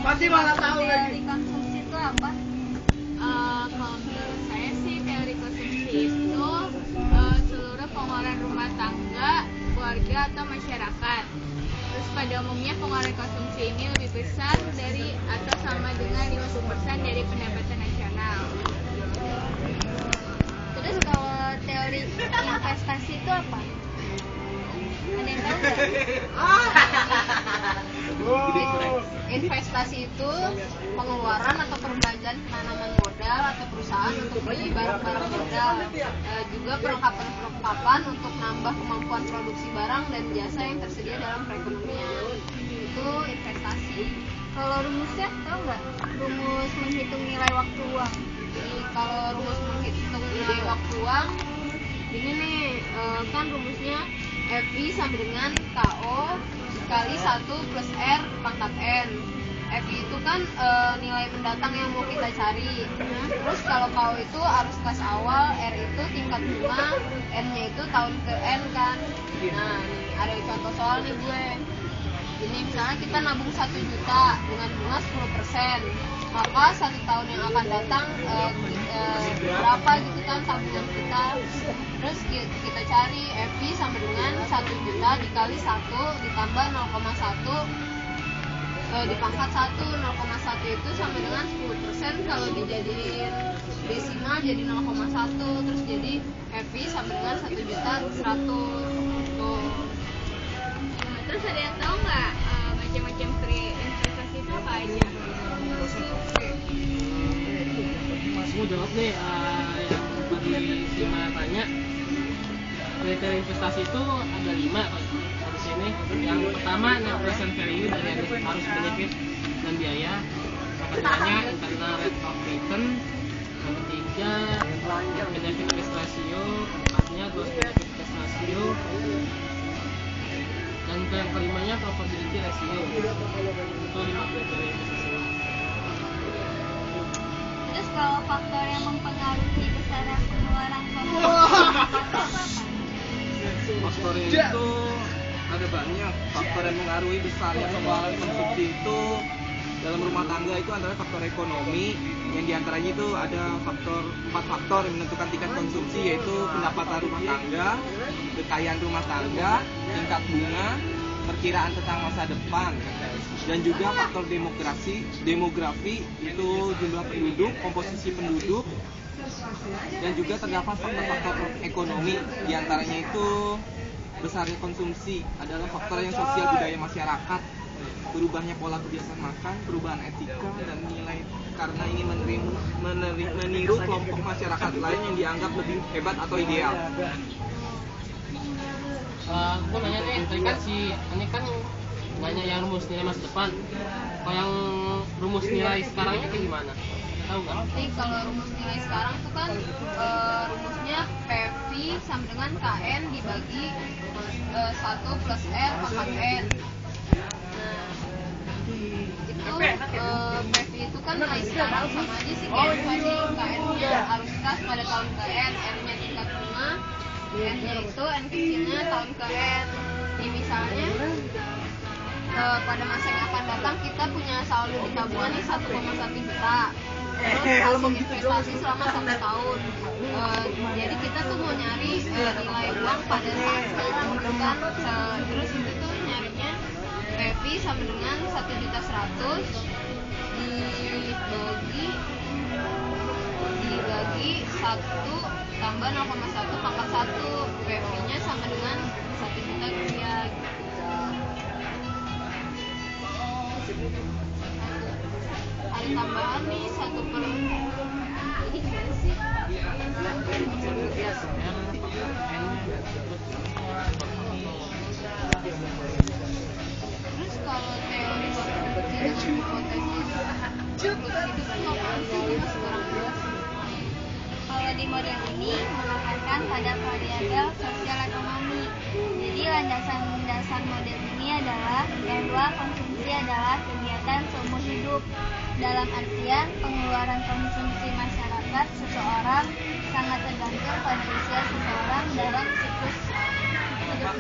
Pasti malah tahu lagi. Teori konsumsi itu apa? Kalau menurut saya sih teori konsumsi itu seluruh pengeluaran rumah tangga, keluarga atau masyarakat. Terus pada umumnya pengeluaran konsumsi ini lebih besar dari atau sama dengan 50% dari pendapatan nasional. Terus kalau teori investasi itu apa? Ada yang tahu nggak? Investasi itu pengeluaran atau perbelanjaan penanaman modal atau perusahaan untuk beli barang-barang modal, juga perlengkapan untuk nambah kemampuan produksi barang dan jasa yang tersedia dalam perekonomian. Itu investasi. Kalau rumusnya tahu nggak? Rumus menghitung nilai waktu uang. Jadi kalau rumus menghitung nilai waktu uang, ini nih kan rumusnya FI sama dengan KO dikali 1 plus R pangkat N. FI itu kan nilai mendatang yang mau kita cari. Terus kalau KO itu arus kas awal, R itu tingkat bunga, N-nya itu tahun ke N kan. Nah, ada contoh soal nih gue. Ini misalnya kita nabung 1 juta dengan bunga 10%. Maka 1 tahun yang akan datang berapa gitu kan tabungan kita. Terus kita cari FI sama dengan 1 juta dikali 1 ditambah 0,1 dipangkat 1. 0,1 itu sama dengan 10%. Kalau dijadiin desimal jadi 0,1. Terus jadi FI sama dengan 1 juta 100 tuh. Terus ada yang tahu nggak macam-macam investasi itu apa aja? Mas mau jawab nih yang tadi Sima tanya. Kriteria investasi itu ada 5 di sini. Yang pertama net present value dari arus benefit dan biaya. Yang keduanya internal rate of return. Yang ketiga benefit risk ratio. Keempatnya gross benefit risk ratio. Dan yang kelimanya probability ratio. Itu 5 kriteria investasi. Terus kalau faktor yang mempengaruhi besaran pengeluaran konsumsi apa? Faktor itu ada banyak. Faktor yang mengaruhi besarnya pengeluaran konsumsi itu dalam rumah tangga itu antara faktor ekonomi, yang diantaranya itu ada 4 faktor yang menentukan tingkat konsumsi, yaitu pendapatan rumah tangga, kekayaan rumah tangga, tingkat bunga, perkiraan tentang masa depan, dan juga faktor demografi itu jumlah penduduk, komposisi penduduk, dan juga terdapat faktor-faktor ekonomi, diantaranya itu besarnya konsumsi adalah faktor yang sosial budaya masyarakat, berubahnya pola kebiasaan makan, perubahan etika dan nilai karena ingin meniru kelompok masyarakat lain yang dianggap lebih hebat atau ideal. Aku nanya nih, tadi kan ini kan nanya yang rumus nilai masa depan. Kalau yang rumus nilai sekarangnya kayak gimana? Tahu nggak? Jadi kalau rumus nilai sekarang tuh kan rumusnya PV sama dengan KN dibagi 1 plus R pangkat N. Nah, itu PV itu kan nilai sekarang sama aja sih kayak tadi. KN-nya arus kas pada tahun ke N, N-nya tingkat bunga, N-nya itu N kecilnya tahun ke N. Ini misalnya pada masa yang akan datang kita punya saldo di tabungan nih 1,1 juta. Terus hasil investasi selama 1 tahun. Jadi kita tuh mau nyari nilai uang pada saat sekarang gitu kan. Terus itu tuh nyarinya Revi sama dengan 1.100.000 dibagi 1 tambah 0,1 pangkat 1. Revi-nya sama dengan 1 juta rupiah. Ada tambahan nih 1 per ini gimana sih? Terus kalau teori waktu kecil dengan hipotesis siklus hidup itu apa sih? Mas kurang jelas. Kalau di model ini menekankan pada variabel sosial ekonomi. Jadi landasan model ini adalah bahwa konsumsi adalah kegiatan seumur hidup. Dalam artian pengeluaran konsumsi masyarakat seseorang sangat tergantung pada usia seseorang dalam siklus hidup.